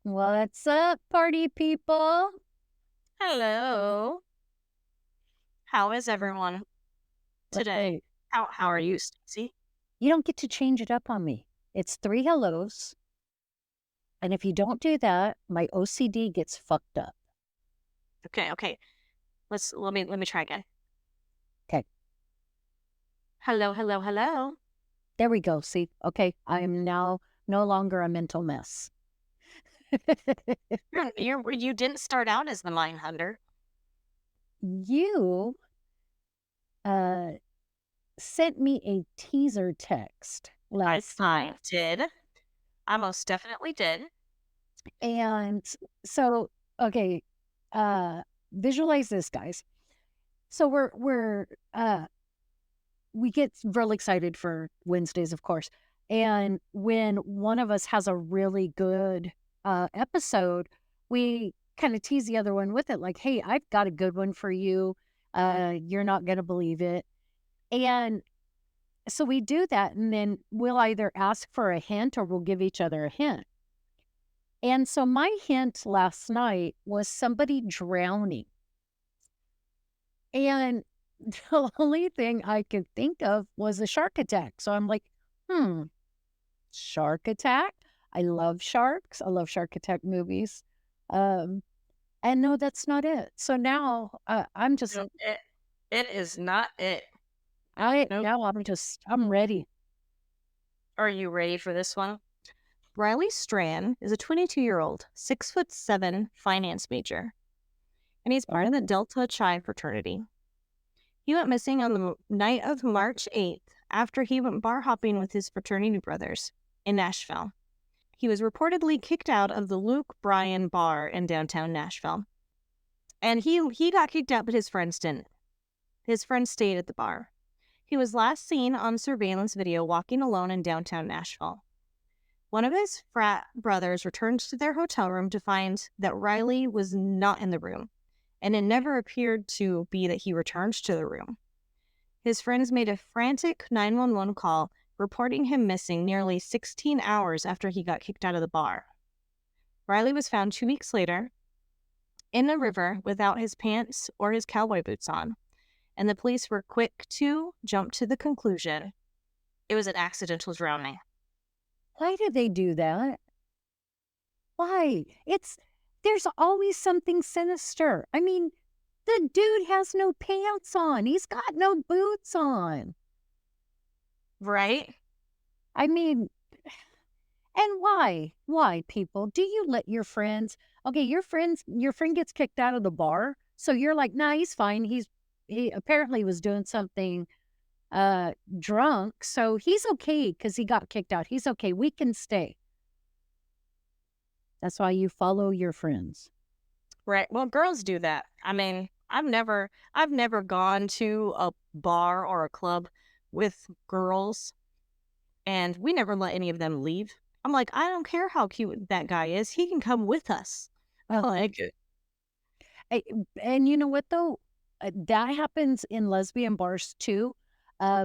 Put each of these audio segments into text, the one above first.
What's up, party people? Hello. How is everyone today? Wait, How are you, Stacy? you don't get to change it up on me. It's three hellos, and if you don't do that, my OCD gets fucked up. Okay. Let me try again. Okay, Hello. there we go. See, okay, I am now no longer a mental mess. You didn't start out as the Mine Hunter. You uh sent me a teaser text I last I night, did. I most definitely did. and so okay, uh, visualize this, guys. So we get real excited for Wednesdays, of course. And when one of us has a really good episode, we kind of tease the other one with it, like, hey, I've got a good one for you. You're not going to believe it. And so we do that. And then we'll either ask for a hint or we'll give each other a hint. And so my hint last night was somebody drowning. And the only thing I could think of was a shark attack. So I'm like, shark attack? I love sharks. I love shark attack movies. Um, and no, that's not it. So now I'm just, No, it is not it. Nope. I'm ready. Are you ready for this one? Riley Strand is a 22-year-old, 6'7" finance major, and he's part of the Delta Chi fraternity. He went missing on the night of March 8th after he went bar hopping with his fraternity brothers in Nashville. He was reportedly kicked out of the Luke Bryan bar in downtown Nashville. And he got kicked out, but his friends didn't. His friends stayed at the bar. He was last seen on surveillance video walking alone in downtown Nashville. One of his frat brothers returned to their hotel room to find that Riley was not in the room, and it never appeared to be that he returned to the room. His friends made a frantic 911 call, reporting him missing nearly 16 hours after he got kicked out of the bar. Riley was found 2 weeks later in a river without his pants or his cowboy boots on, and the police were quick to jump to the conclusion it was an accidental drowning. Why do they do that? Why? There's always something sinister. I mean, the dude has no pants on. He's got no boots on. Right? I mean, and why? Why, people? Do you let your friends okay, your friend gets kicked out of the bar, so you're like, "Nah, he's fine. He apparently was doing something drunk, so he's okay because he got kicked out. He's okay. We can stay." That's why you follow your friends. Right. Well, girls do that. I mean, I've never gone to a bar or a club with girls, and we never let any of them leave. I'm like, I don't care how cute that guy is. He can come with us. Like, I and you know what though? That happens in lesbian bars too,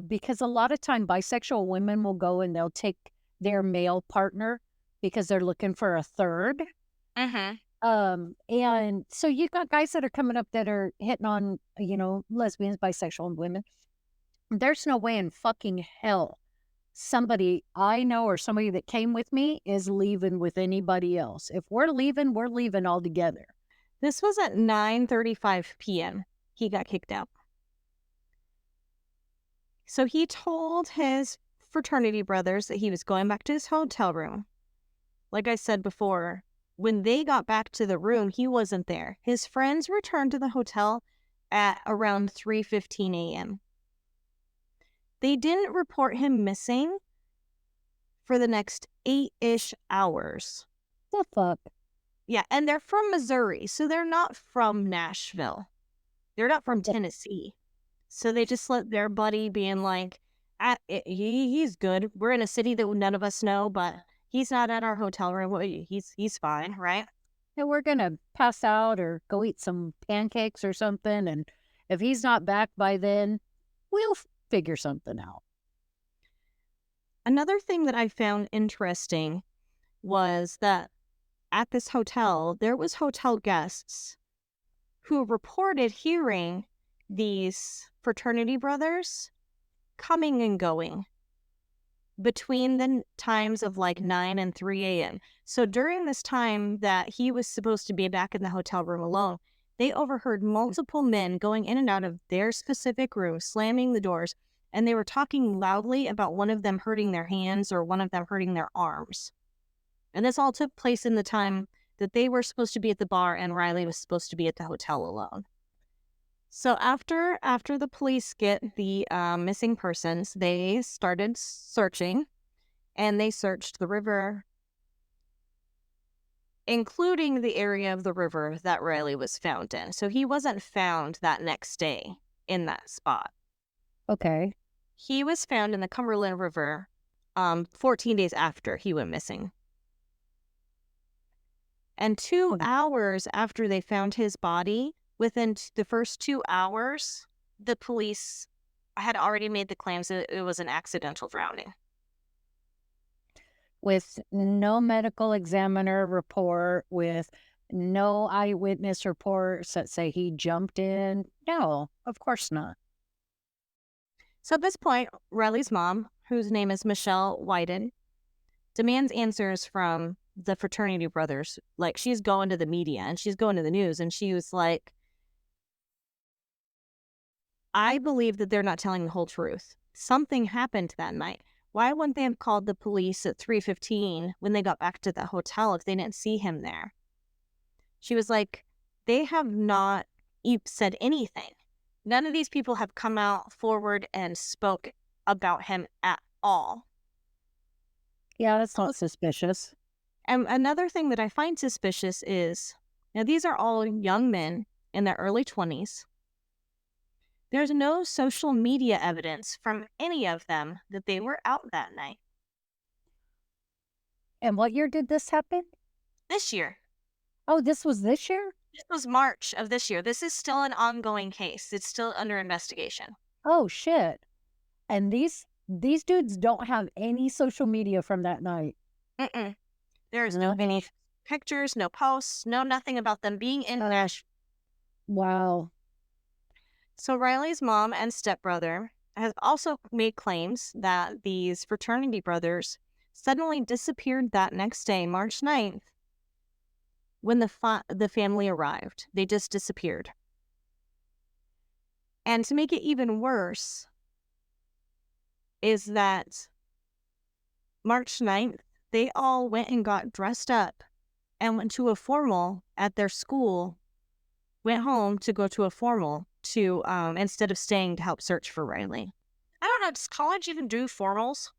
because a lot of time bisexual women will go and they'll take their male partner because they're looking for a third. mm-hmm. And so you've got guys that are coming up that are hitting on, lesbians, bisexual women. There's no way in fucking hell somebody I know or somebody that came with me is leaving with anybody else. If we're leaving all together. This was at 9:35 p.m. He got kicked out. So he told his fraternity brothers that he was going back to his hotel room. Like I said before, when they got back to the room, he wasn't there. His friends returned to the hotel at around 3:15 a.m. They didn't report him missing for the next 8-ish hours. The fuck? Yeah, and they're from Missouri, so they're not from Nashville. They're not from Tennessee. So they just let their buddy being like, he's good. We're in a city that none of us know, but he's not at our hotel room. He's fine, right? Yeah, we're gonna pass out or go eat some pancakes or something. And if he's not back by then, we'll figure something out. Another thing that I found interesting was that at this hotel, there was hotel guests who reported hearing these fraternity brothers coming and going between the times of like 9 and 3 a.m. So during this time that he was supposed to be back in the hotel room alone, they overheard multiple men going in and out of their specific room, slamming the doors, and they were talking loudly about one of them hurting their hands or one of them hurting their arms. And this all took place in the time that they were supposed to be at the bar and Riley was supposed to be at the hotel alone. So after the police get the missing persons, they started searching, and they searched the river, including the area of the river that Riley was found in. So he wasn't found that next day in that spot. Okay. He was found in the Cumberland River 14 days after he went missing. And 2 hours after they found his body, within the first 2 hours, the police had already made the claims that it was an accidental drowning. With no medical examiner report, with no eyewitness reports that say he jumped in. No, of course not. So at this point, Riley's mom, whose name is Michelle Wyden, demands answers from the fraternity brothers. Like, she's going to the media and she's going to the news, and she was like, I believe that they're not telling the whole truth. Something happened that night. Why wouldn't they have called the police at 3:15 when they got back to the hotel if they didn't see him there? She was like, they have not said anything. None of these people have come out forward and spoke about him at all. Yeah, that's not suspicious. And another thing that I find suspicious is, now these are all young men in their early 20s. There's no social media evidence from any of them that they were out that night. And what year did this happen? This year. Oh, this was this year? This was March of this year. This is still an ongoing case. It's still under investigation. Oh, shit. And these dudes don't have any social media from that night. There's no any pictures, no posts, no nothing about them being in Nashville. Wow. So Riley's mom and stepbrother have also made claims that these fraternity brothers suddenly disappeared that next day, March 9th, when the family arrived. They just disappeared. And to make it even worse is that March 9th, they all went and got dressed up and went to a formal at their school, went home to go to a formal to instead of staying to help search for Riley. I don't know, does college even do formals?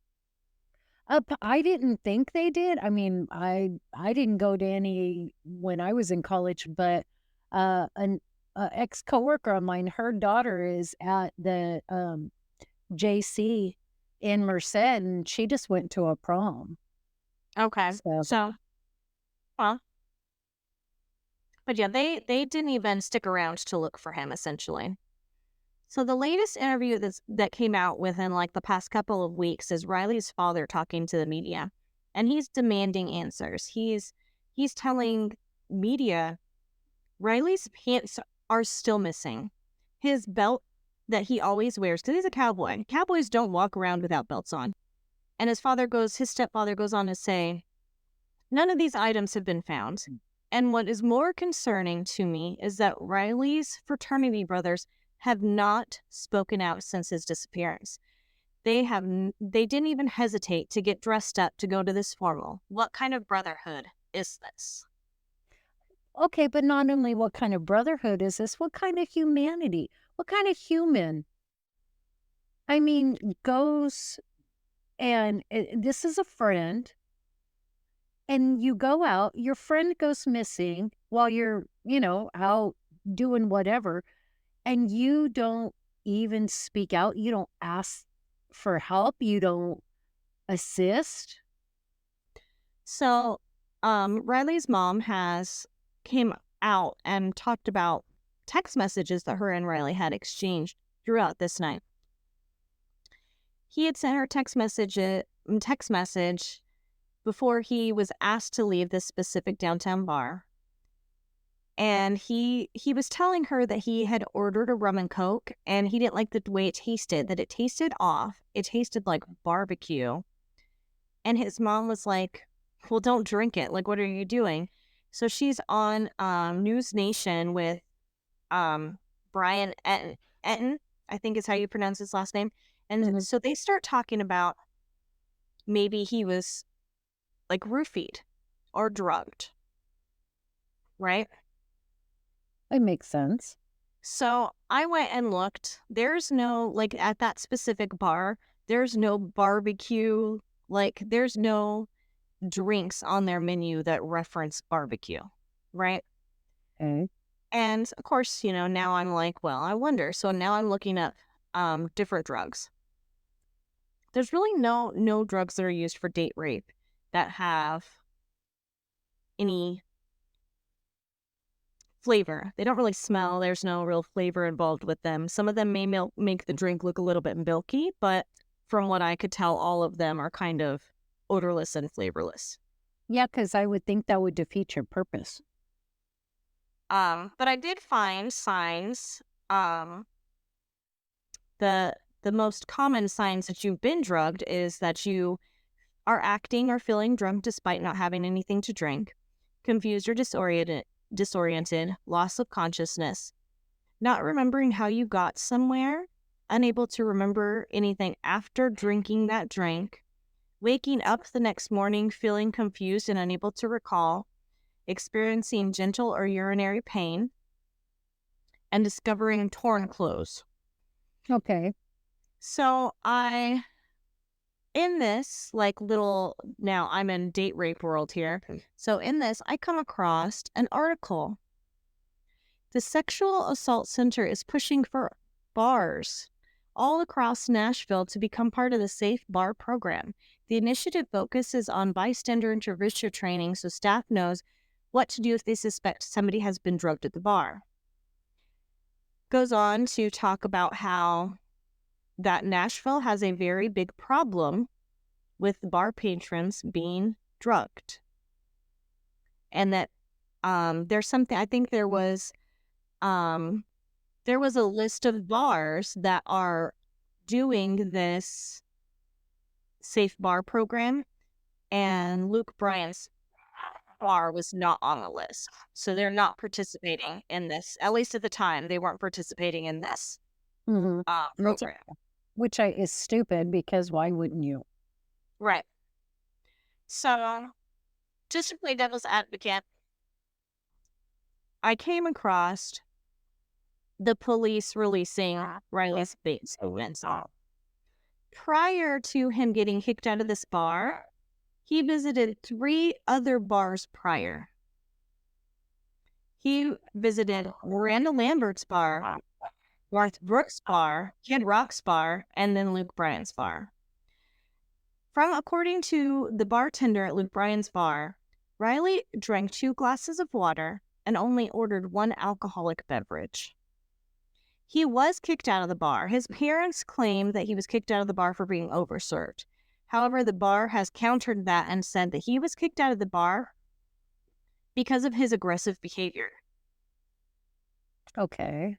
I didn't think they did. I mean, I didn't go to any when I was in college, but an ex coworker of mine, her daughter is at the JC in Merced, and she just went to a prom. Okay, So well, but yeah, they didn't even stick around to look for him, essentially. So the latest interview that came out within like the past couple of weeks is Riley's father talking to the media, and he's demanding answers. He's telling media Riley's pants are still missing. His belt that he always wears, because he's a cowboy. Cowboys don't walk around without belts on. And his stepfather goes on to say, none of these items have been found. And what is more concerning to me is that Riley's fraternity brothers have not spoken out since his disappearance. They didn't even hesitate to get dressed up to go to this formal. What kind of brotherhood is this? okay, but not only what kind of brotherhood is this, what kind of humanity? What kind of human? I mean, goes and this is a friend, and you go out, your friend goes missing while you're, out doing whatever, and you don't even speak out. You don't ask for help. You don't assist. So, Riley's mom came out and talked about text messages that her and Riley had exchanged throughout this night. He had sent her text message before he was asked to leave this specific downtown bar. And he was telling her that he had ordered a rum and coke, and he didn't like the way it tasted, that it tasted off. It tasted like barbecue. And his mom was like, well, don't drink it. Like, what are you doing? So she's on News Nation with Brian Etten, I think is how you pronounce his last name. And so they start talking about maybe he was like roofied or drugged, right? It makes sense. So I went and looked. There's no, like, at that specific bar, there's no barbecue, like, there's no drinks on their menu that reference barbecue, right? Okay. And of course, you know, now I'm like, well, I wonder. So now I'm looking up different drugs. There's really no drugs that are used for date rape that have any flavor. They don't really smell. There's no real flavor involved with them. Some of them may make the drink look a little bit milky, but from what I could tell, all of them are kind of odorless and flavorless. Yeah, because I would think that would defeat your purpose. But I did find signs. The most common signs that you've been drugged is that you are acting or feeling drunk despite not having anything to drink, confused or disoriented, loss of consciousness, not remembering how you got somewhere, unable to remember anything after drinking that drink, waking up the next morning feeling confused and unable to recall, experiencing gentle or urinary pain, and discovering torn clothes. Okay. So in this, like, little, now I'm in date rape world here. So in this, I come across an article. The Sexual Assault Center is pushing for bars all across Nashville to become part of the Safe Bar program. The initiative focuses on bystander intervention training so staff knows what to do if they suspect somebody has been drugged at the bar. Goes on to talk about how that Nashville has a very big problem with bar patrons being drugged. And that there's something, I think there was a list of bars that are doing this Safe Bar program, and Luke Bryan's bar was not on the list. So they're not participating in this. At least at the time, they weren't participating in this program. Which is stupid, because why wouldn't you? Right. So, just to play devil's advocate, I came across the police releasing Riley's statements. Prior to him getting kicked out of this bar, he visited 3 other bars prior. He visited Miranda Lambert's bar, Garth Brooks' bar, Kid Rock's bar, and then Luke Bryan's bar. According to the bartender at Luke Bryan's bar, Riley drank 2 glasses of water and only ordered 1 alcoholic beverage. He was kicked out of the bar. His parents claim that he was kicked out of the bar for being overserved. However, the bar has countered that and said that he was kicked out of the bar because of his aggressive behavior. Okay.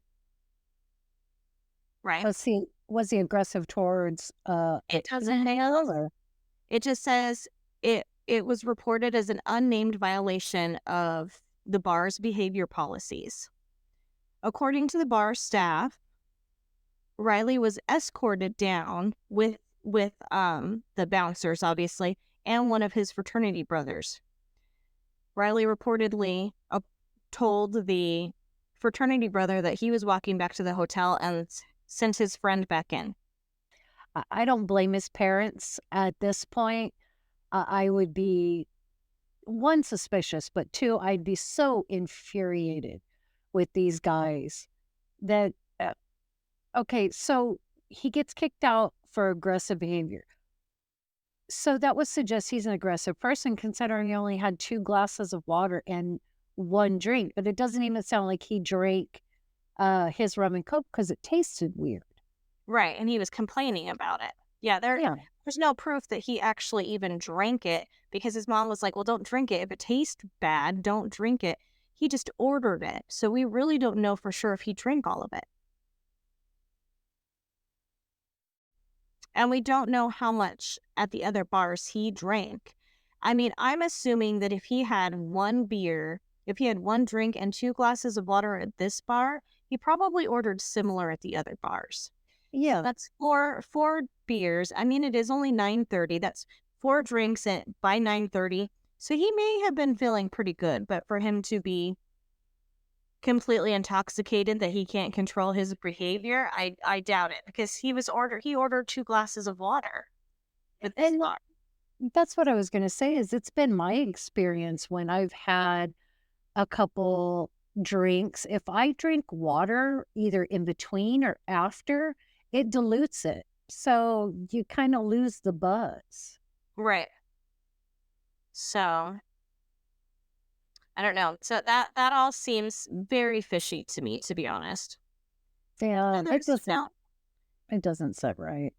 Right? Was he aggressive towards It doesn't say. It just says it was reported as an unnamed violation of the bar's behavior policies. According to the bar staff, Riley was escorted down with the bouncers, obviously, and one of his fraternity brothers. Riley reportedly told the fraternity brother that he was walking back to the hotel and sent his friend back in. I don't blame his parents at this point. I would be, 1, suspicious, but 2, I'd be so infuriated with these guys that, okay, so he gets kicked out for aggressive behavior. So that would suggest he's an aggressive person, considering he only had 2 glasses of water and 1 drink. But it doesn't even sound like he drank his rum and coke because it tasted weird. Right, and he was complaining about it. Yeah, there's no proof that he actually even drank it, because his mom was like, well, don't drink it. If it tastes bad, don't drink it. He just ordered it. So we really don't know for sure if he drank all of it. And we don't know how much at the other bars he drank. I mean, I'm assuming that if he had one beer, if he had one drink and 2 glasses of water at this bar, he probably ordered similar at the other bars. Yeah. That's four beers. I mean, it is only 9:30. That's 4 drinks by 9:30. So he may have been feeling pretty good, but for him to be completely intoxicated that he can't control his behavior, I doubt it, because he ordered 2 glasses of water at this And bar. that's what I was going to say is it's been my experience when I've had a couple drinks. If I drink water either in between or after, it dilutes it. So you kind of lose the buzz. Right. So I don't know. So that all seems very fishy to me, to be honest. Yeah, And there's now it doesn't sit right.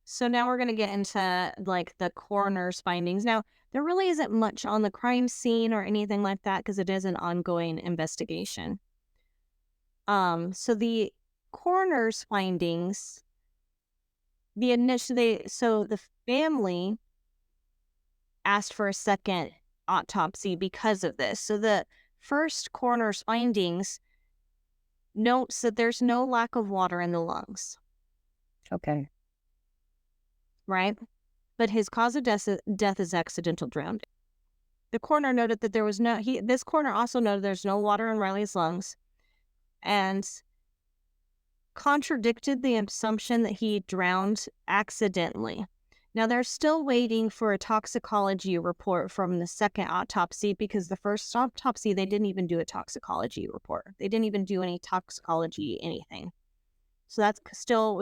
So now we're going to get into like the coroner's findings. Now, there really isn't much on the crime scene or anything like that because it is an ongoing investigation. So the coroner's findings, the family asked for a second autopsy because of this. So the first coroner's findings notes that there's no lack of water in the lungs, Okay. right? But his cause of death is accidental drowning. The coroner noted that this coroner also noted there's no water in Riley's lungs and contradicted the assumption that he drowned accidentally. Now, they're still waiting for a toxicology report from the second autopsy because the first autopsy, they didn't even do a toxicology report. They didn't even do any toxicology, anything. So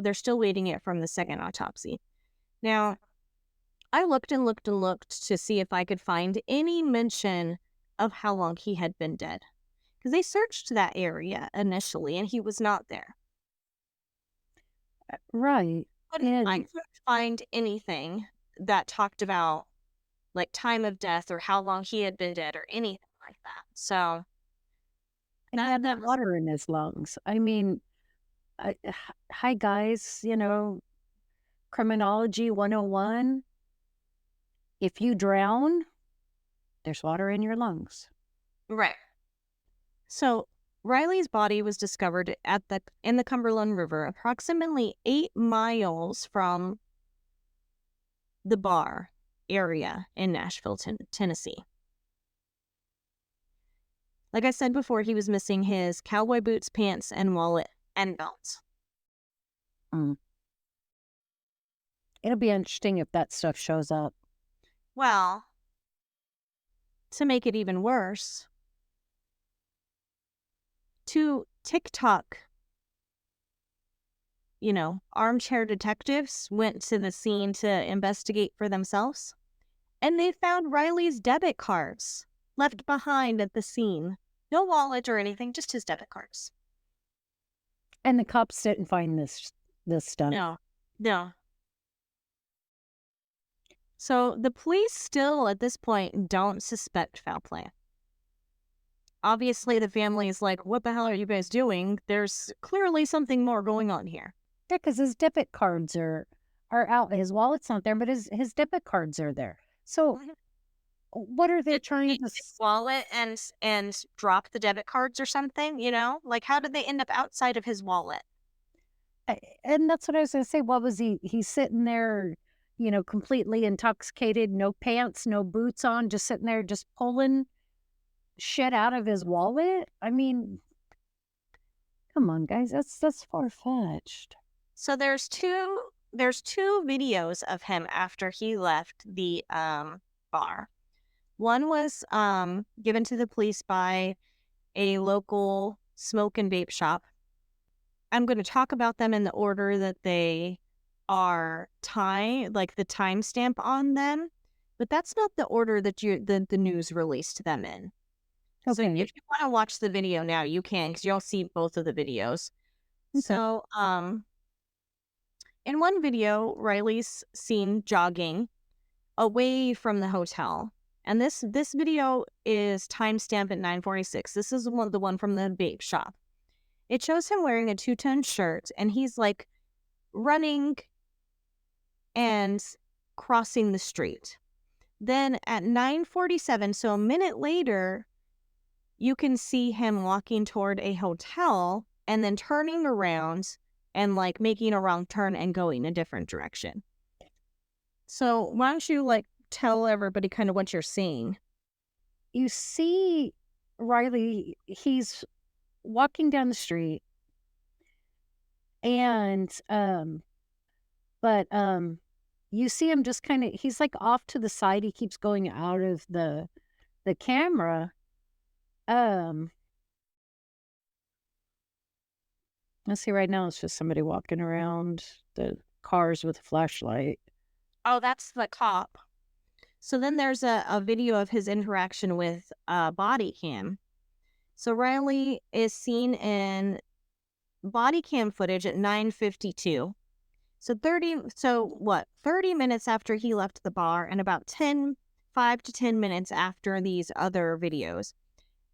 they're still waiting it from the second autopsy. Now, I looked and looked and looked to see if I could find any mention of how long he had been dead. Because they searched that area initially and he was not there. Right. But I And couldn't find anything that talked about like time of death or how long he had been dead or anything like that. So he had that water in his lungs. I mean, hi guys, criminology 101. If you drown, there's water in your lungs. right. So Riley's body was discovered in the Cumberland River, approximately 8 miles from the bar area in Nashville, Tennessee. Like I said before, he was missing his cowboy boots, pants, and wallet and belt. Mm. It'll be interesting if that stuff shows up. Well, to make it even worse, 2 TikTok, armchair detectives went to the scene to investigate for themselves, and they found Riley's debit cards left behind at the scene. No wallet or anything, just his debit cards. And the cops didn't find this stuff. No. So the police still, at this point, don't suspect foul play. Obviously, the family is like, what the hell are you guys doing? There's clearly something more going on here. Yeah, because his debit cards are out. His wallet's not there, but his debit cards are there. So what are they Did trying he to take his wallet and drop the debit cards or something, Like, how did they end up outside of his wallet? And that's what I was going to say. What was he's sitting there, completely intoxicated, no pants, no boots on, just sitting there, just pulling shit out of his wallet? I mean, come on, guys, that's far-fetched. So there's two videos of him after he left the bar. One was given to the police by a local smoke and vape shop. I'm going to talk about them in the order that they are like the timestamp on them, but that's not the order that the news released them in. So Okay. if you want to watch the video now, you can, because you'll see both of the videos. Okay. So In one video, Riley's seen jogging away from the hotel. And this video is timestamped at 9:46. This is the one from the vape shop. It shows him wearing a two-tone shirt, and he's like running and crossing the street. Then at 9:47, so a minute later, you can see him walking toward a hotel and then turning around and like making a wrong turn and going a different direction. So why don't you like tell everybody kind of what you're seeing? You see Riley, he's walking down the street and you see him just kind of he's like off to the side. He keeps going out of the camera. Um let's see, right now it's just somebody walking around the cars with a flashlight. Oh, that's the cop. So then there's a video of his interaction with body cam. So Riley is seen in body cam footage at 9:52. So 30 minutes after he left the bar, and about 5 to 10 minutes after these other videos.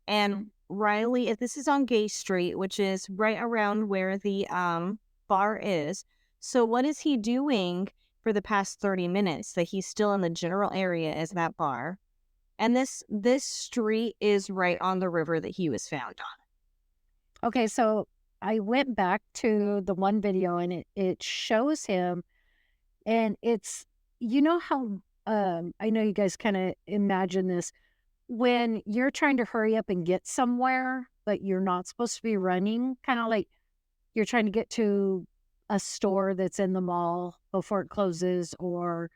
And Riley, if this is on Gay Street, which is right around where the bar is. So what is he doing for the past 30 minutes that he's still in the general area as that bar? And this street is right on the river that he was found on. Okay, so I went back to the one video and it shows him, and it's, you know how I know you guys kind of imagine this when you're trying to hurry up and get somewhere, but you're not supposed to be running, kind of like you're trying to get to a store that's in the mall before it closes or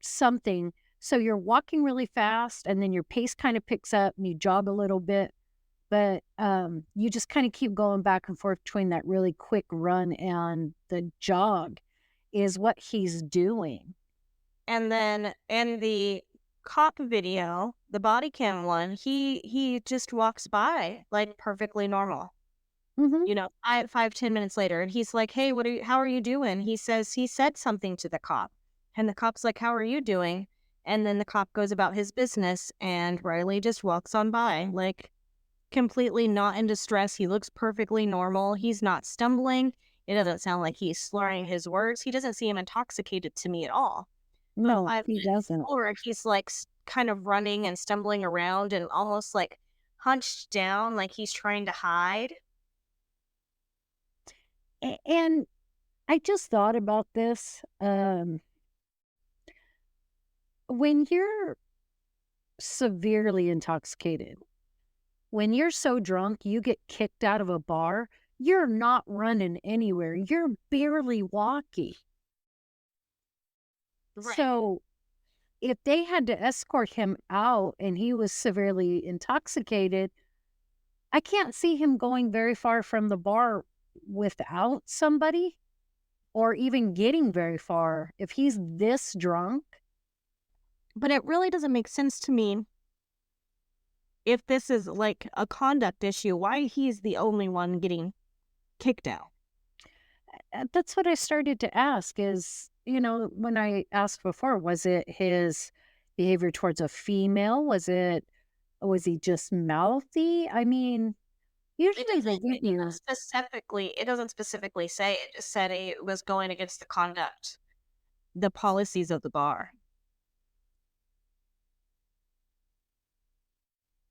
something. So you're walking really fast and then your pace kind of picks up and you jog a little bit, but you just kind of keep going back and forth between that really quick run and the jog is what he's doing. And then in the cop video, the body cam one, he just walks by like perfectly normal. Mhm. 5-10 minutes later, and he's like, "Hey, how are you doing?" He said something to the cop, and the cop's like, "How are you doing?" And then the cop goes about his business, and Riley just walks on by, like completely not in distress. He looks perfectly normal. He's not stumbling. It doesn't sound like he's slurring his words. He doesn't seem intoxicated to me at all. But No, 5 he minutes doesn't. before, he's like kind of running and stumbling around and almost like hunched down, like he's trying to hide. And I just thought about this. When you're severely intoxicated, when you're so drunk, you get kicked out of a bar, you're not running anywhere. You're barely walking. Right. So if they had to escort him out and he was severely intoxicated, I can't see him going very far from the bar without somebody or even getting very far if he's this drunk. But it really doesn't make sense to me if this is like a conduct issue, why he's the only one getting kicked out. That's what I started to ask is, when I asked before, was it his behavior towards a female? Was he just mouthy? I mean, It usually the doesn't, video. it doesn't specifically say, it just said it was going against the policies of the bar.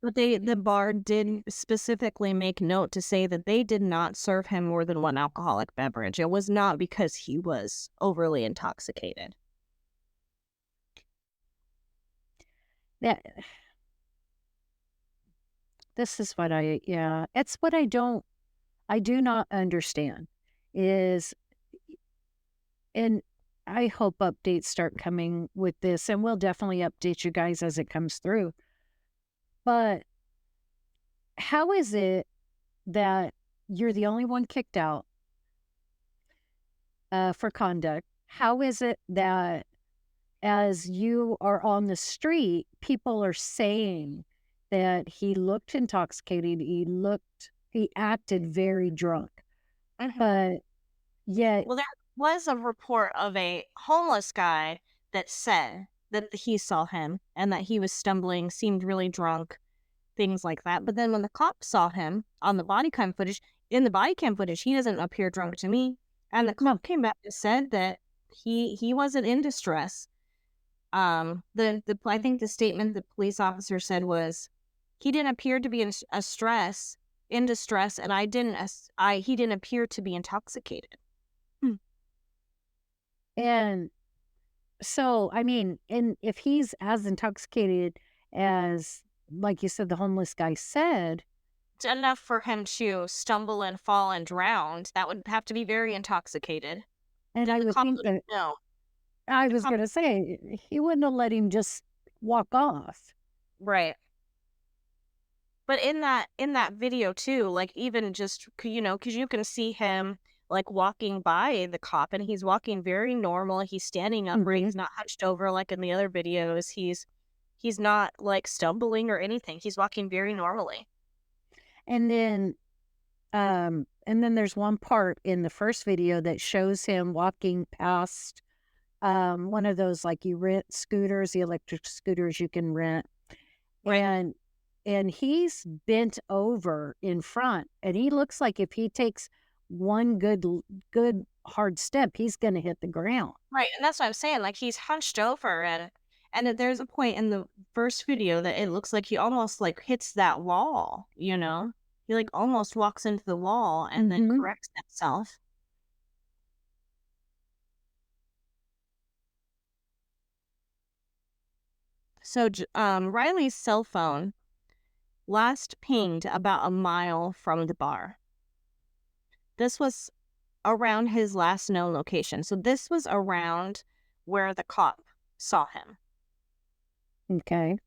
But the bar did specifically make note to say that they did not serve him more than one alcoholic beverage. It was not because he was overly intoxicated. That this is what it's what I do not understand is, and I hope updates start coming with this, and we'll definitely update you guys as it comes through. But how is it that you're the only one kicked out for conduct? How is it that as you are on the street, people are saying that he looked intoxicated, he acted very drunk, Mhm. but yet Well, was a report of a homeless guy that said that he saw him and that he was stumbling, seemed really drunk, things like that. But then when the cops saw him on the body cam footage, in the body cam footage, he doesn't appear drunk to me. And the No. cop came back and said that he wasn't in distress. The I think the statement the police officer said was he didn't appear to be in distress, and he didn't appear to be intoxicated. Hmm. And so, I mean, and if he's as intoxicated as, like you said, the homeless guy said, It's enough for him to stumble and fall and drown. That would have to be very intoxicated. and Then I the would cop think wouldn't that know. I The was cop, gonna say he wouldn't have let him just walk off. right. But in that video too, like even just because you can see him like walking by the cop, and he's walking very normal. He's standing upright. Mhm. He's not hunched over like in the other videos. He's not like stumbling or anything. He's walking very normally. And then, and then there's one part in the first video that shows him walking past one of those like you rent scooters, the electric scooters you can rent, Right. and he's bent over in front, and he looks like if he takes one good hard step, he's gonna hit the ground. Right, and that's what I'm saying, like, he's hunched over, and then there's a point in the first video that it looks like he almost, like, hits that wall, you know? He, like, almost walks into the wall and then Mhm. corrects himself. So, Riley's cell phone last pinged about a mile from the bar. This was around his last known location, so this was around where the cop saw him. Okay.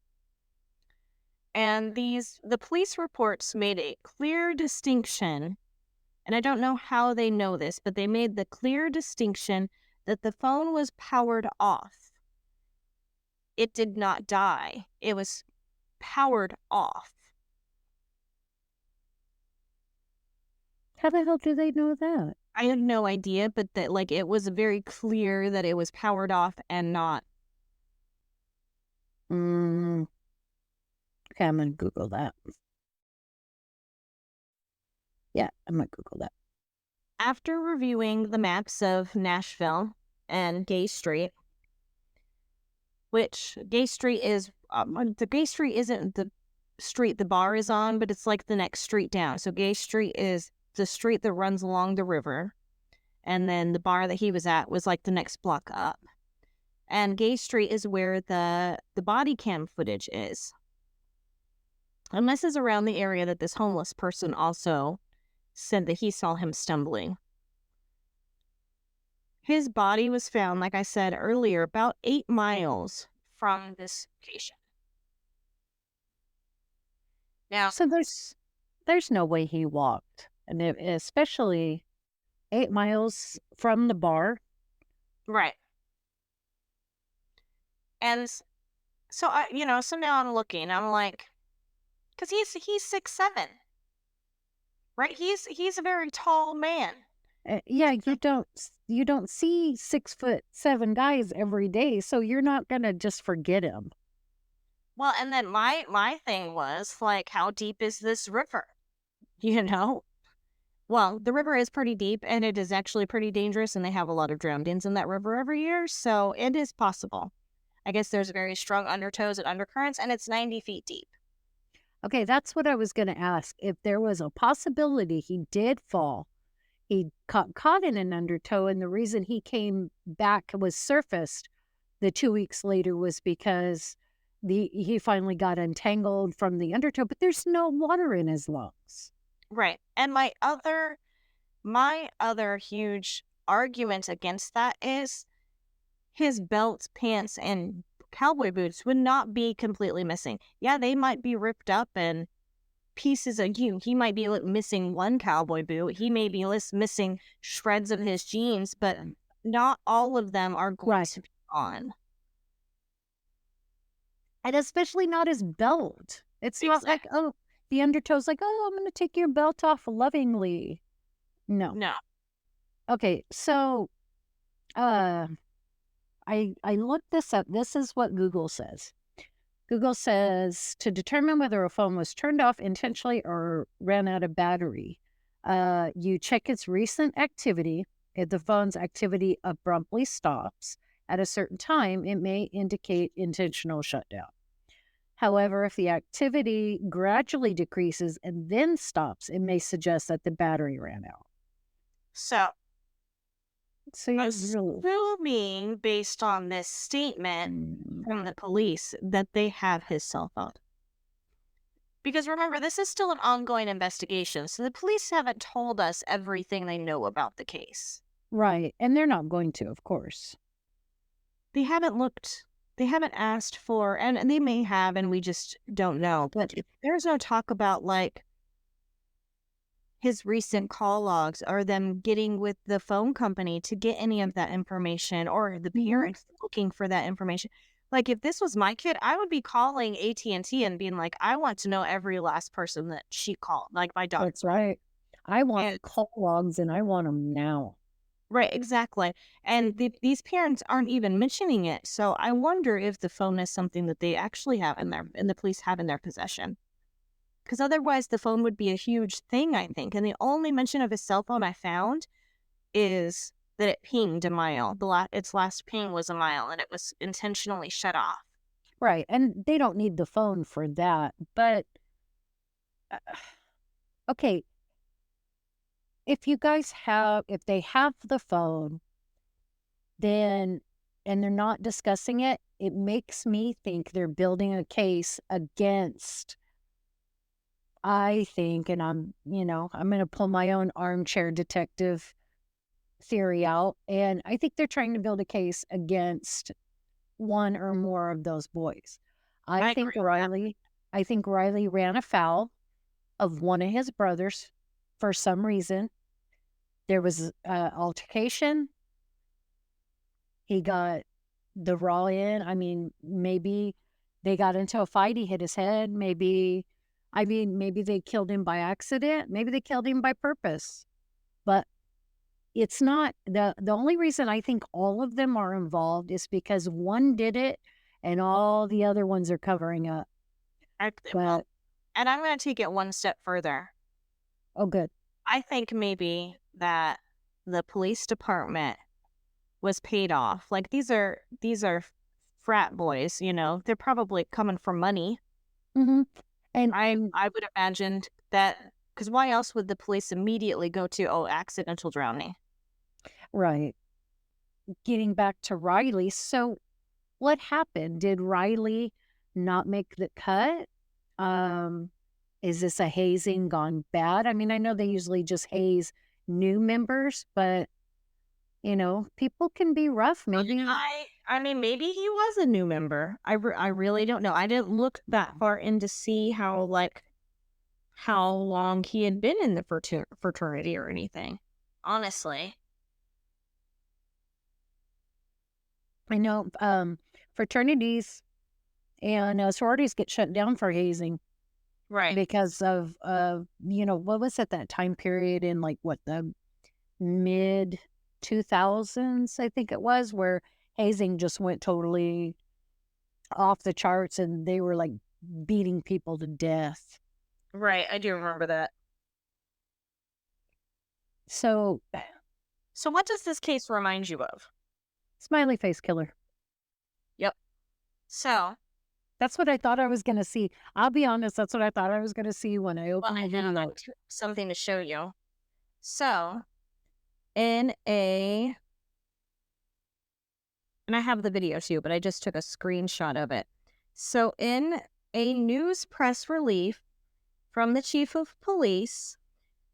And the police reports made a clear distinction, and I don't know how they know this, but they made the clear distinction that the phone was powered off. It did not die. It was powered off. How the hell do they know that? I have no idea, but that like it was very clear that it was powered off and not. Mm, okay, I'm gonna Google that. Yeah, I'm gonna Google that. After reviewing the maps of Nashville and Gay Street, which Gay Street is, the Gay Street isn't the street the bar is on, but it's like the next street down. So Gay Street is the street that runs along the river, and then the bar that he was at was like the next block up. And Gay Street is where the body cam footage is. And this is around the area that this homeless person also said that he saw him stumbling. His body was found, like I said earlier, about 8 miles from this location. Now, So there's no way he walked, and especially 8 miles from the bar. right. And so so now I'm looking, I'm like, because he's 6'7", right? He's a very tall man. Yeah, you don't see 6'7" guys every day, so you're not gonna just forget him. Well, and then my thing was like, how deep is this river? You know? Well, the river is pretty deep, and it is actually pretty dangerous, and they have a lot of drowned-ins in that river every year, so it is possible. I guess there's very strong undertows and undercurrents, and it's 90 feet deep. Okay, that's what I was gonna ask. If there was a possibility he did fall, he got caught in an undertow, and the reason he came back was surfaced the 2 weeks later was because he finally got untangled from the undertow, but there's no water in his lungs. Right. And my other huge argument against that is his belt, pants, and cowboy boots would not be completely missing. Yeah, they might be ripped up and pieces of you. He might be missing one cowboy boot. He may be missing shreds of his jeans, but not all of them are going Right. to be on. And especially not his belt. It's not like, Exactly. oh, the undertow's like, "Oh, I'm gonna take your belt off lovingly." No. No. Okay, so Uh, I looked this up. This is what Google says. Google says to determine whether a phone was turned off intentionally or ran out of battery, you check its recent activity. If the phone's activity abruptly stops at a certain time, it may indicate intentional shutdown. However, if the activity gradually decreases and then stops, it may suggest that the battery ran out. So, So you really, assuming based on this statement from the police that they have his cell phone. Because remember, this is still an ongoing investigation, so the police haven't told us everything they know about the case. right. And they're not going to, of course. They haven't asked for, and they may have, and we just don't know. But there's no talk about like his recent call logs or them getting with the phone company to get any of that information or the parents looking for that information. Like if this was my kid, I would be calling AT&T and being like, I want to know every last person that she called, like my daughter. That's right. I want And call logs and I want them now. right, exactly. And these parents aren't even mentioning it. So I wonder if the phone is something that they actually have and the police have in their possession. Because otherwise the phone would be a huge thing, I think. And the only mention of his cell phone I found is that it pinged a mile. Its last ping was a mile, and it was intentionally shut off. Right. And they don't need the phone for that. But, uh, okay, if they have the phone, then, and they're not discussing it, it makes me think they're building a case against, I think, and I'm going to pull my own armchair detective theory out. And I think they're trying to build a case against one or more of those boys. I I think agree with that. Riley ran afoul of one of his brothers for some reason. There was altercation. He got the raw in. I mean, maybe they got into a fight. He hit his head. Maybe they killed him by accident. Maybe they killed him by purpose. But it's not the only reason I think all of them are involved is because one did it and all the other ones are covering up. But And I'm going to take it one step further. oh, good. I think maybe that the police department was paid off. Like these are frat boys, they're probably coming for money. Mm-hmm. And I would imagine that, because why else would the police immediately go to accidental drowning? right. Getting back to Riley. So what happened? Did Riley not make the cut? Is this a hazing gone bad? I mean, I know they usually just haze new members, but people can be rough. Maybe I mean, maybe he was a new member. I really don't know. I didn't look that far in to see how long he had been in the fraternity or anything. Honestly. I know fraternities and sororities get shut down for hazing Right. because of what was it, that time period in like what, the mid 2000s, I think it was, where hazing just went totally off the charts and they were like beating people to death. Right. I do remember that. So So what does this case remind you of? Smiley Face Killer. Yep. So That's what I thought I was going to see. I'll be honest, that's what I thought I was going to see when I opened I the have video. something to show you. So and I have the video too, but I just took a screenshot of it. So in a news press release from the chief of police,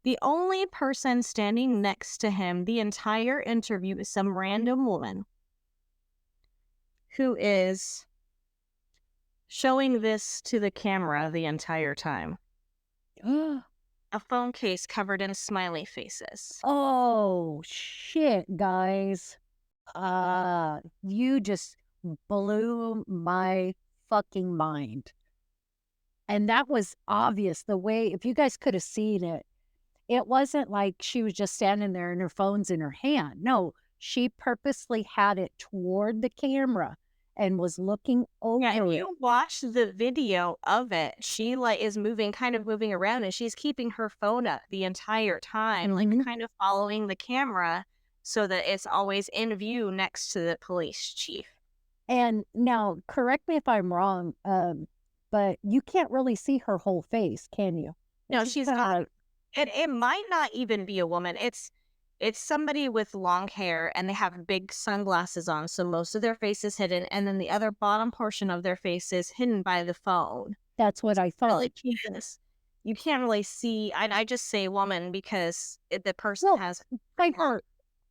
the only person standing next to him the entire interview is some random woman who is showing this to the camera the entire time. A phone case covered in smiley faces. Oh, shit, guys. You just blew my fucking mind. And that was obvious the way, if you guys could have seen it, it wasn't like she was just standing there and her phone's in her hand. No, She purposely had it toward the camera and was looking Yeah, if over it. you watch the video of it, she like is moving, kind of moving around, and she's keeping her phone up the entire time, like Mhm. kind of following the camera so that it's always in view next to the police chief. And now, correct me if I'm wrong, but you can't really see her whole face, can you? No, It's just she's kinda got like it might not even be a woman. It's somebody with long hair and they have big sunglasses on, so most of their face is hidden, and then the other bottom portion of their face is hidden by the phone. that's what I thought. Really can't you can't really see. I just say woman because the person Well, has by long.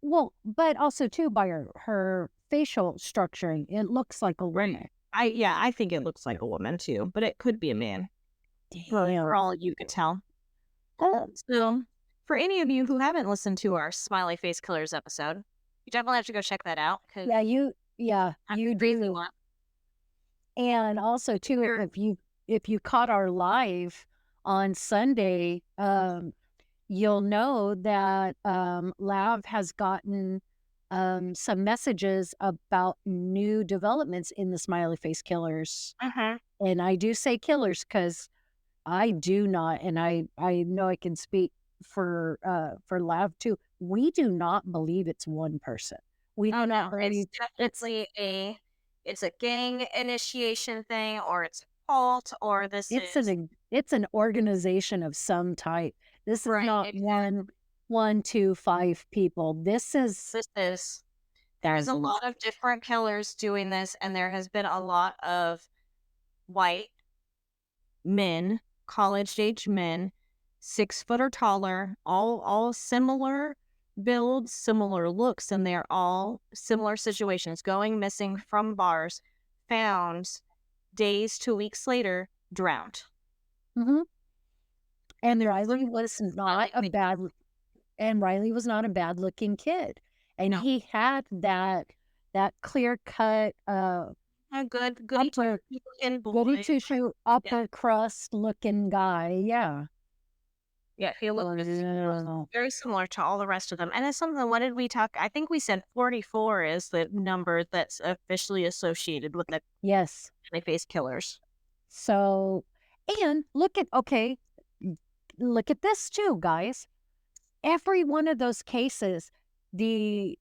her but also too by her facial structuring, it looks like a woman. I think it looks like a woman too, but it could be a man. Well, Damn. for all you could tell. Uh, So, for any of you who haven't listened to our Smiley Face Killers episode, you definitely have to go check that out because yeah, I'm you crazy do. one. And also too, You're if you caught our live on Sunday, you'll know that Lav has gotten some messages about new developments in the Smiley Face Killers. mhm. And I do say killers because I do not, and I know I can speak for Lav too. We do not believe it's one person. We Oh, do not no, it's believe definitely it's a gang initiation thing, or it's a cult, or this is it's an organization of some type. This is right, not exactly. one, two, five people. This is This is there's a lot of different killers doing this, and there has been a lot of white men, college-age men, 6 foot or taller, all similar builds, similar looks, and they're all similar situations, going missing from bars, found days to weeks later, drowned. Mhm. And And there Riley was not a bad-looking kid. And no, he had that clear-cut, a good goody upper two-looking goody boy. two-shoe, Yeah, upper crust looking guy, yeah. yeah, he looked Oh, very similar to all the rest of them. And it's something, what did we talk? I think we said 44 is the number that's officially associated with the yes. face killers. So and look at this too, guys. Every one of those cases, the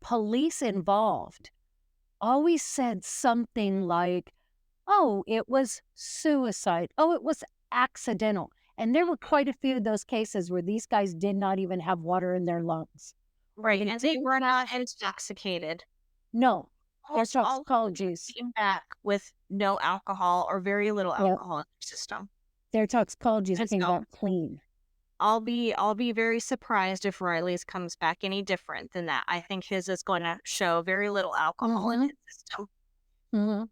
police involved always said something like, "Oh, it was suicide. Oh, it was accidental." And there were quite a few of those cases where these guys did not even have water in their lungs. Right, They and they did were not intoxicated. no. Their All toxicologies. came back with no alcohol or very little Yep. alcohol in their system. Their toxicologies And came so back clean. I'll be very surprised if Riley's comes back any different than that. I think his is going to show very little alcohol in Mhm. his system. Mhm.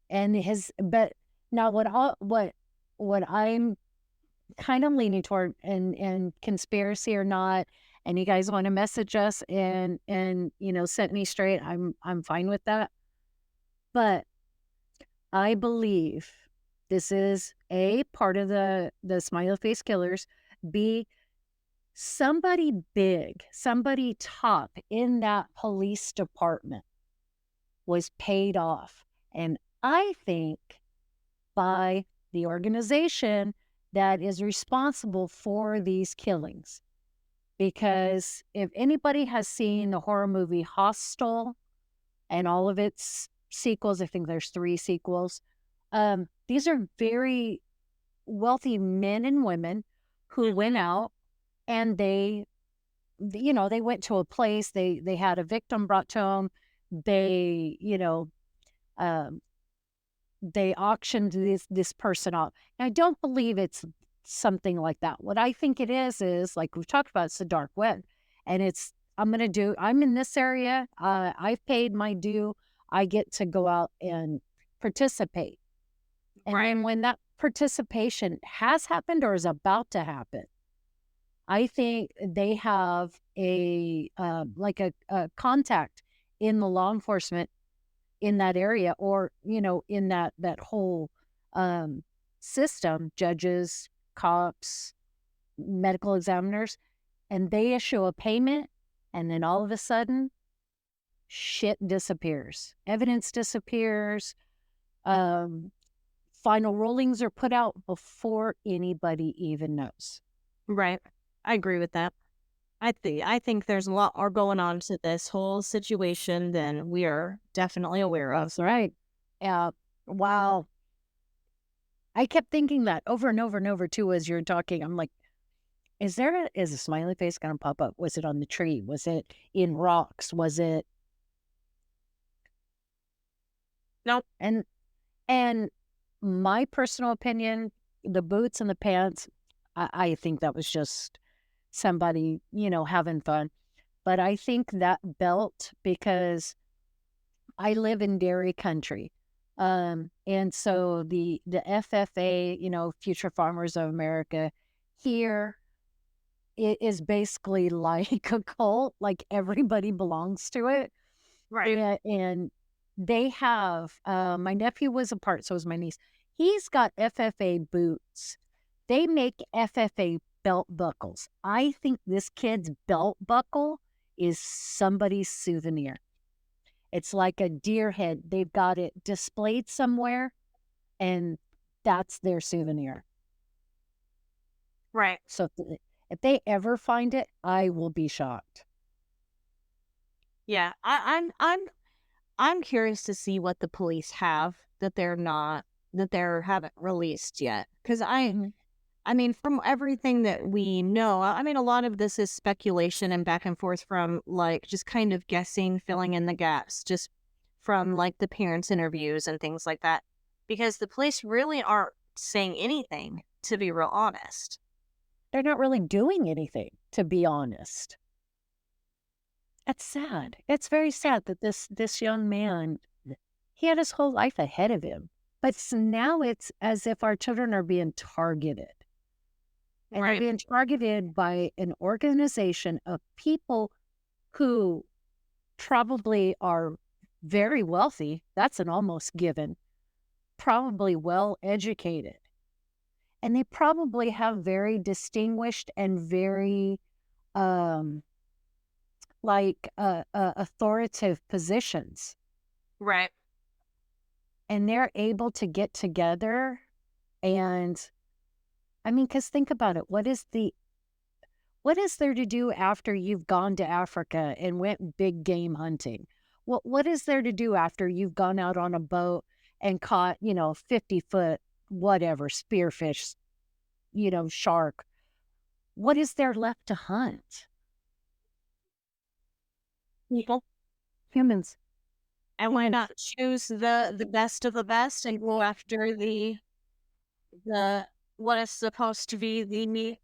And his but now what I'm kind of leaning toward and conspiracy or not, and you guys want to message us and set me straight, I'm fine with that. But I believe this is A, part of the Smiley Face Killers, B, somebody big, somebody top in that police department was paid off. And I think by the organization that is responsible for these killings. Because if anybody has seen the horror movie Hostel and all of its sequels, I think there's 3 sequels. These are very wealthy men and women who went out and they went to a place, they had a victim brought to them. They, um, they auctioned this person off. And I don't believe it's something like that. What I think it is like we've talked about, it's a dark web. And I'm in this area, I've paid my due, I get to go out and participate. And Right. then when that participation has happened or is about to happen, I think they have a contact in the law enforcement in that area or, in that whole um, system, judges, cops, medical examiners, and they issue a payment. And then all of a sudden, shit disappears. Evidence disappears. Um, Final rulings are put out before anybody even knows. Right. I agree with that. I think there's a lot more going on to this whole situation than we are definitely aware of. That's right. Wow. I kept thinking that over and over and over too as you're talking. I'm like, is a smiley face going to pop up? Was it on the tree? Was it in rocks? Was it? Nope. And my personal opinion, the boots and the pants, I think that was just somebody, having fun. But I think that belt, because I live in dairy country. And so the FFA, Future Farmers of America, here it is basically like a cult, like everybody belongs to it. Right. And they have, my nephew was a part, so was my niece. He's got FFA boots. They make FFA belt buckles. I think this kid's belt buckle is somebody's souvenir. It's like a deer head. They've got it displayed somewhere, and that's their souvenir. Right. So if they ever find it, I will be shocked. Yeah. I'm curious to see what the police have that they haven't released yet. Because Mhm. I mean, from everything that we know, I mean, a lot of this is speculation and back and forth from like just kind of guessing, filling in the gaps, just from like the parents' interviews and things like that. Because the police really aren't saying anything, to be real honest. They're not really doing anything, to be honest. That's sad. It's very sad that this young man, he had his whole life ahead of him. But now it's as if our children are being targeted. And they're Right. being targeted by an organization of people who probably are very wealthy. That's an almost given. Probably well educated. And they probably have very distinguished and very um authoritative positions, Right. and they're able to get together. And I mean, because think about it, what is there to do after you've gone to Africa and went big game hunting? What is there to do after you've gone out on a boat and caught 50-foot whatever spearfish, shark? What is there left to hunt? People. Humans. And why not choose the best of the best and go after the what is supposed to be the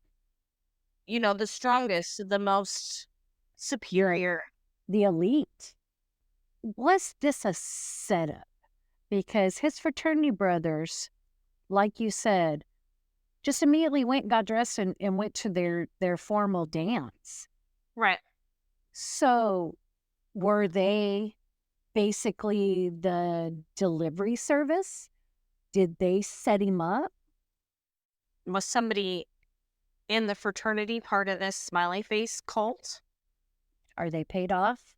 strongest, the most superior. The elite. Was this a setup? Because his fraternity brothers, like you said, just immediately went and got dressed and went to their formal dance. Right. So were they basically the delivery service? Did they set him up? Was somebody in the fraternity part of this smiley face cult? Are they paid off?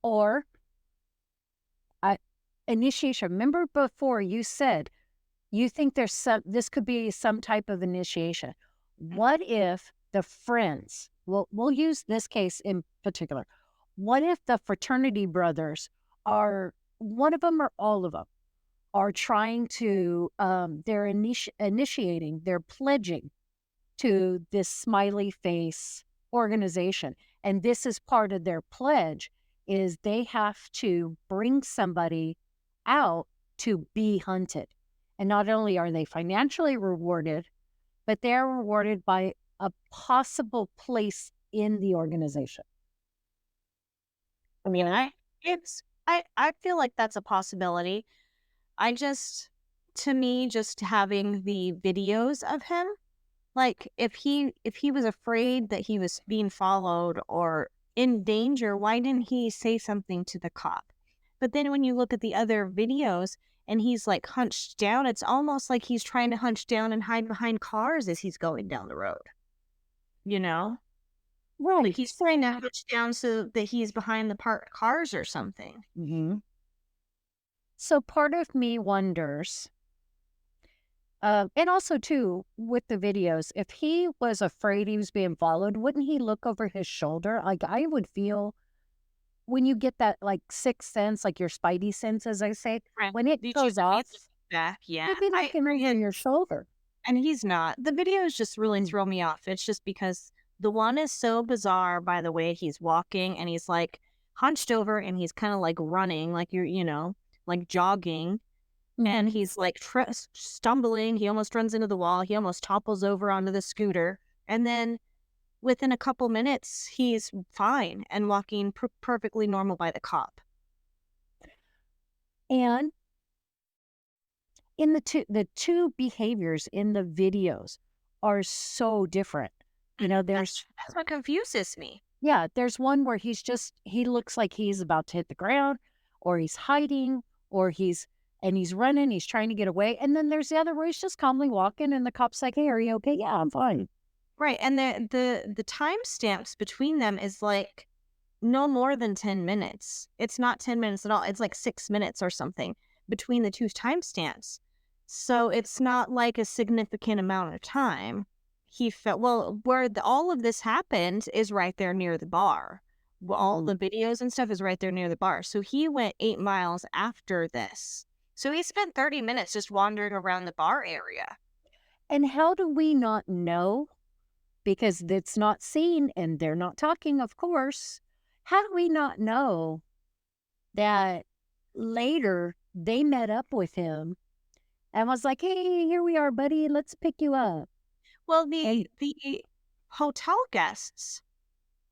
Or initiation. Remember before you said you think this could be some type of initiation. What if the friends, we'll use this case in particular. What if the fraternity brothers are, one of them or all of them, are trying to, they're initiating, they're pledging to this smiley face organization. And this is part of their pledge, is they have to bring somebody out to be hunted. And not only are they financially rewarded, but they're rewarded by a possible place in the organization. I mean, I feel like that's a possibility. To me, just having the videos of him, like if he was afraid that he was being followed or in danger, why didn't he say something to the cop? But then when you look at the other videos and he's like hunched down, it's almost like he's trying to hunch down and hide behind cars as he's going down the road. You know? Like Right. he's trying to hitch down so that he's behind the parked cars or something. So part of me wonders, and also too, with the videos, if he was afraid he was being followed, wouldn't he look over his shoulder? Like I would feel when you get that like sixth sense, like your spidey sense, as I say, Right. when it Did you goes see off, the feedback? Yeah, you'd be I looking agree. over your shoulder. And he's not. The videos just really Mm. throw me off. It's just because the one is so bizarre by the way he's walking and he's like hunched over and he's kind of like running, like like jogging. And Mhm. he's like stumbling. He almost runs into the wall. He almost topples over onto the scooter. And then within a couple minutes, he's fine and walking perfectly normal by the cop. And in the two behaviors in the videos are so different. You know, there's That's what confuses me. yeah, there's one where he looks like he's about to hit the ground or he's hiding or he's running, he's trying to get away. And then there's the other where he's just calmly walking and the cop's like, "Hey, are you okay?" "Yeah, I'm fine." Right. And the timestamps between them is like no more than 10 minutes. It's not 10 minutes at all. It's like 6 minutes or something between the two timestamps. So it's not like a significant amount of time. He felt, well, where all of this happened is right there near the bar. All the videos and stuff is right there near the bar. So he went 8 miles after this. So he spent 30 minutes just wandering around the bar area. And how do we not know? Because it's not seen and they're not talking, of course. How do we not know that later they met up with him and was like, "Hey, here we are, buddy. Let's pick you up." Well, And the hotel guests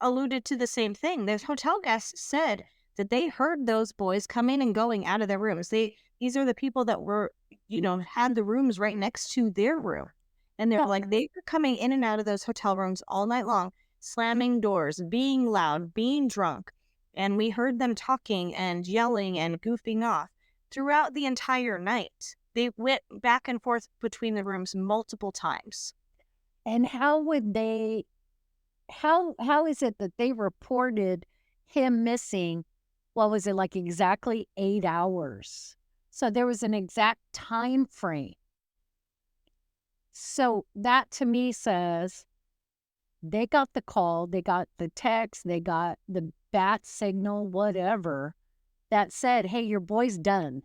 alluded to the same thing. The hotel guests said that they heard those boys coming and going out of their rooms. These are the people that were, had the rooms right next to their room. And they're yeah, like, they were coming in and out of those hotel rooms all night long, slamming doors, being loud, being drunk. And we heard them talking and yelling and goofing off throughout the entire night. They went back and forth between the rooms multiple times. and how would they how is it that they reported him missing, what was it, like, exactly 8 hours? So there was an exact time frame. So that to me says they got the call, they got the text, they got the bat signal, whatever, that said, "Hey, your boy's done.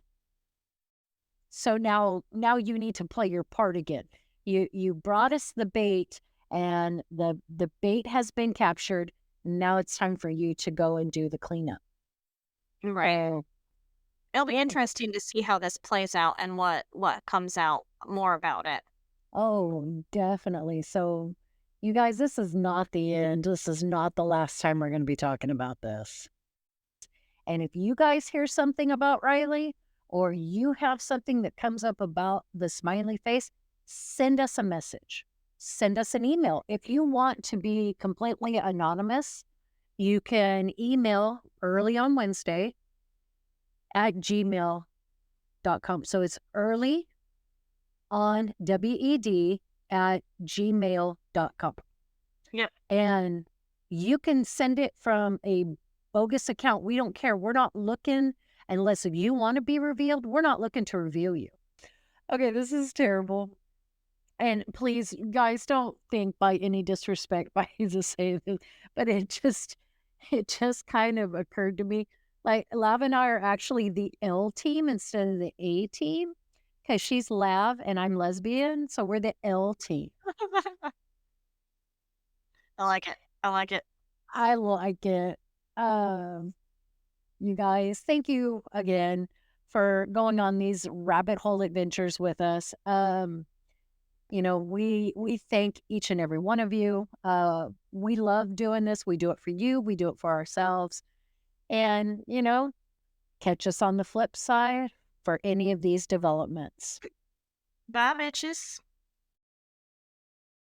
So now you need to play your part again. You brought us the bait and the bait has been captured. Now it's time for you to go and do the cleanup." Right. So, It'll be interesting to see how this plays out and what comes out more about it. oh, definitely. So, you guys, this is not the end. This is not the last time we're going to be talking about this. And if you guys hear something about Riley or you have something that comes up about the smiley face, send us a message. Send us an email. If you want to be completely anonymous, you can email early on Wednesday at gmail.com. So it's early on WED at gmail.com. Yep. And you can send it from a bogus account. We don't care. We're not looking, unless if you want to be revealed, we're not looking to reveal you. Okay, this is terrible. And please, guys, don't think by any disrespect by just saying this, but it just kind of occurred to me. Like Lav and I are actually the L team instead of the A team because she's Lav and I'm lesbian, so we're the L team. I like it. I like it. I like it. Um, you guys, thank you again for going on these rabbit hole adventures with us. We thank each and every one of you. We love doing this. We do it for you. We do it for ourselves. And, catch us on the flip side for any of these developments. Bye, bitches.